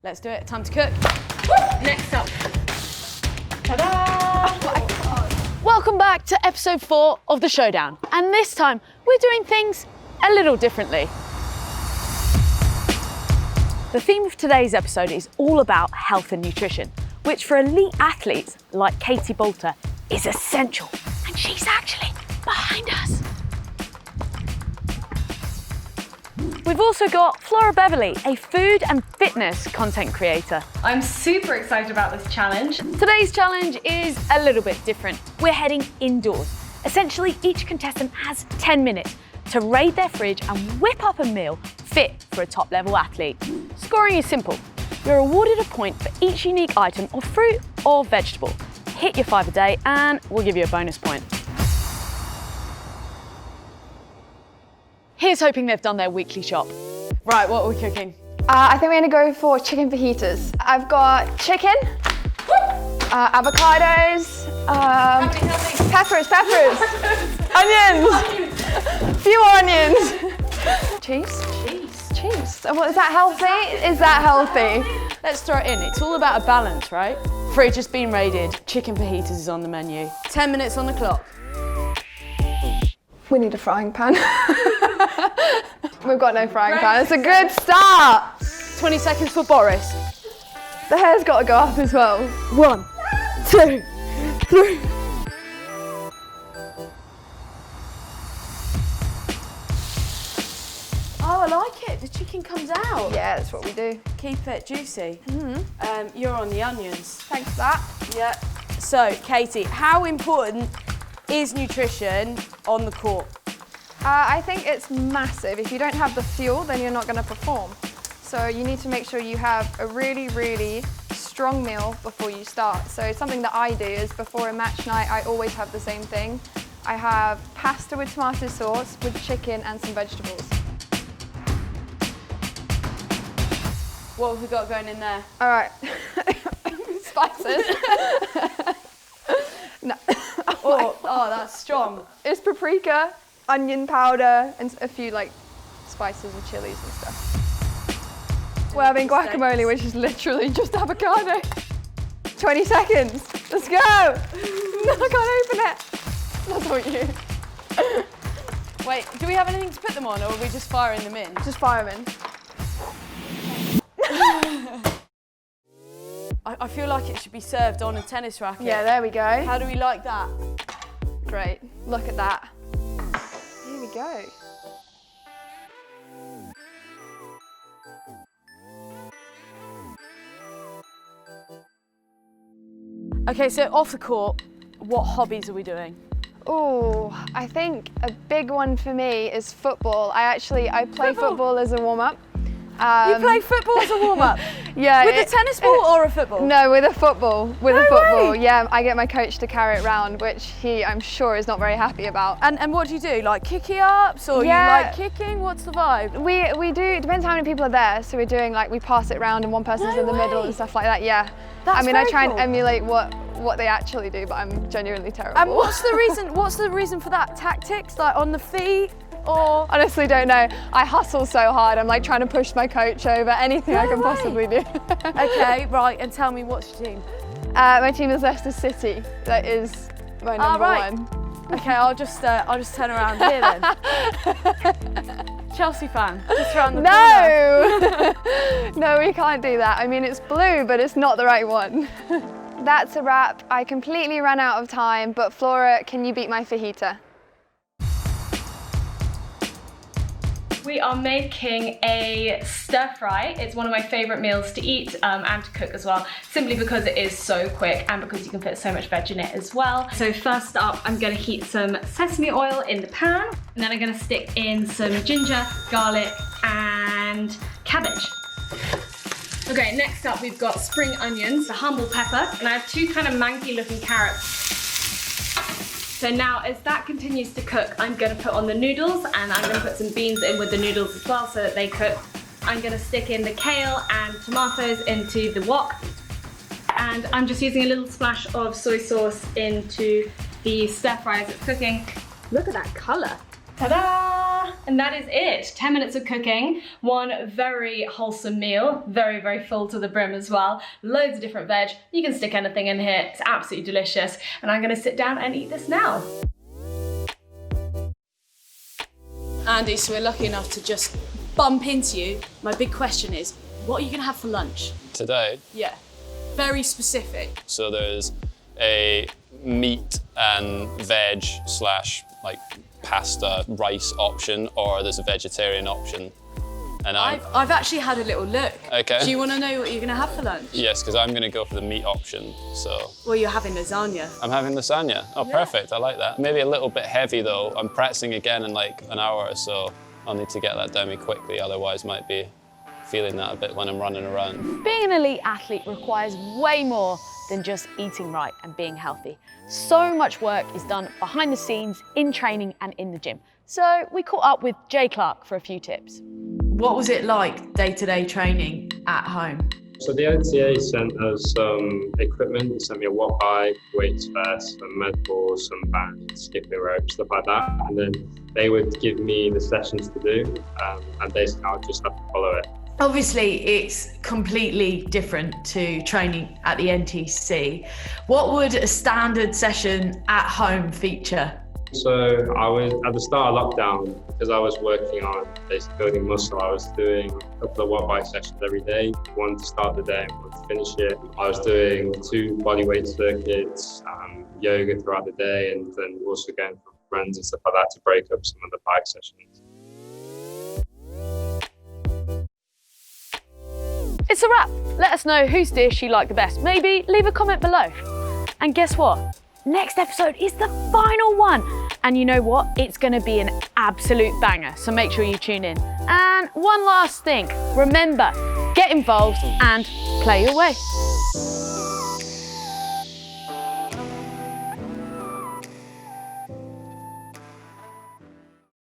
Let's do it. Time to cook. Next up. Ta-da! Oh my God. Welcome back to episode 4 of the Showdown. And this time, we're doing things a little differently. The theme of today's episode is all about health and nutrition, which for elite athletes like Katie Boulter is essential. And she's actually behind us. We've also got Flora Beverley, a food and fitness content creator. I'm super excited about this challenge. Today's challenge is a little bit different. We're heading indoors. Essentially, each contestant has 10 minutes to raid their fridge and whip up a meal fit for a top-level athlete. Scoring is simple. You're awarded a point for each unique item of fruit or vegetable. Hit your 5 a day and we'll give you a bonus point. Here's hoping they've done their weekly shop. Right, what are we cooking? I think we're gonna go for chicken fajitas. I've got chicken, avocados, peppers, onions, few onions, cheese. Well, is that healthy? Is that healthy? Let's throw it in. It's all about a balance, right? Fridge has been raided. Chicken fajitas is on the menu. 10 minutes on the clock. We need a frying pan. We've got no frying pan. It's a good start. 20 seconds for Boris. The hair's got to go up as well. 1, 2, 3. Oh, I like it. The chicken comes out. Yeah, that's what we do. Keep it juicy. You're on the onions. Thanks for that. Yeah. So, Katie, how important is nutrition on the court? I think it's massive. If you don't have the fuel, then you're not going to perform. So you need to make sure you have a really, really strong meal before you start. So something that I do is before a match night, I always have the same thing. I have pasta with tomato sauce, with chicken and some vegetables. What have we got going in there? All right. Spices. No. Oh, that's strong. It's paprika, onion powder, and a few like spices and chilies and stuff. We're having guacamole, which is literally just avocado. 20 seconds. Let's go. No, I can't open it. That's all you. Wait, do we have anything to put them on, or are we just firing them in? Just fire them in. I feel like it should be served on a tennis racket. Yeah, there we go. How do we like that? Great. Look at that. Here we go. Okay, so off the court, what hobbies are we doing? Oh, I think a big one for me is football. I play football as a warm-up. You play football as a warm-up? Yeah. With a tennis ball or a football? No, with a football. With a football. Way. Yeah, I get my coach to carry it round, which I'm sure, is not very happy about. And what do you do? Like kicky-ups, or you like kicking? What's the vibe? We do, it depends how many people are there. So we're doing like, we pass it around and one person's in the middle and stuff like that, yeah. That's I very try cool. and emulate what they actually do, but I'm genuinely terrible. And what's the reason for that? Tactics, like on the feet? Or honestly don't know. I hustle so hard. I'm like trying to push my coach over, anything I can possibly do. Okay, right, and tell me, what's your team? My team is Leicester City. That is my number one. Okay, I'll just turn around here then. Chelsea fan, just around the corner. No, we can't do that. I mean, it's blue, but it's not the right one. That's a wrap. I completely ran out of time, but Flora, can you beat my fajita? We are making a stir fry. It's one of my favorite meals to eat and to cook as well, simply because it is so quick and because you can fit so much veg in it as well. So first up, I'm gonna heat some sesame oil in the pan, and then I'm gonna stick in some ginger, garlic, and cabbage. Okay, next up we've got spring onions, a humble pepper, and I have 2 kind of manky looking carrots. So now as that continues to cook, I'm gonna put on the noodles, and I'm gonna put some beans in with the noodles as well so that they cook. I'm gonna stick in the kale and tomatoes into the wok. And I'm just using a little splash of soy sauce into the stir fry as it's cooking. Look at that color. Ta-da! voila, and that is it. 10 minutes of cooking, one very wholesome meal, very, very full to the brim as well. Loads of different veg. You can stick anything in here. It's absolutely delicious. And I'm gonna sit down and eat this now. Andy, so we're lucky enough to just bump into you. My big question is, what are you gonna have for lunch? Today? Yeah, very specific. So there's a meat and veg slash like pasta rice option, or there's a vegetarian option. And I've actually had a little look. Okay. Do you want to know what you're going to have for lunch? Yes, because I'm going to go for the meat option, so. Well, you're having lasagna. I'm having lasagna. Oh, yeah. Perfect, I like that. Maybe a little bit heavy though. I'm practicing again in like an hour or so. I'll need to get that down me quickly, otherwise might be feeling that a bit when I'm running around. Being an elite athlete requires way more than just eating right and being healthy. So much work is done behind the scenes, in training and in the gym. So we caught up with Jay Clarke for a few tips. What was it like day-to-day training at home? So the OTA sent us some equipment. They sent me a watt bike, weights vest, some med balls, some bands, skipping rope, stuff like that. And then they would give me the sessions to do, and basically I would just have to follow it. Obviously, it's completely different to training at the NTC. What would a standard session at home feature? So I was, at the start of lockdown, because I was working on basically building muscle, I was doing a couple of watt bike sessions every day, one to start the day and one to finish it. I was doing 2 bodyweight circuits, yoga throughout the day, and then also going for runs and stuff like that to break up some of the bike sessions. It's a wrap. Let us know whose dish you like the best. Maybe leave a comment below. And guess what? Next episode is the final one. And you know what? It's gonna be an absolute banger, so make sure you tune in. And one last thing, remember, get involved and play your way.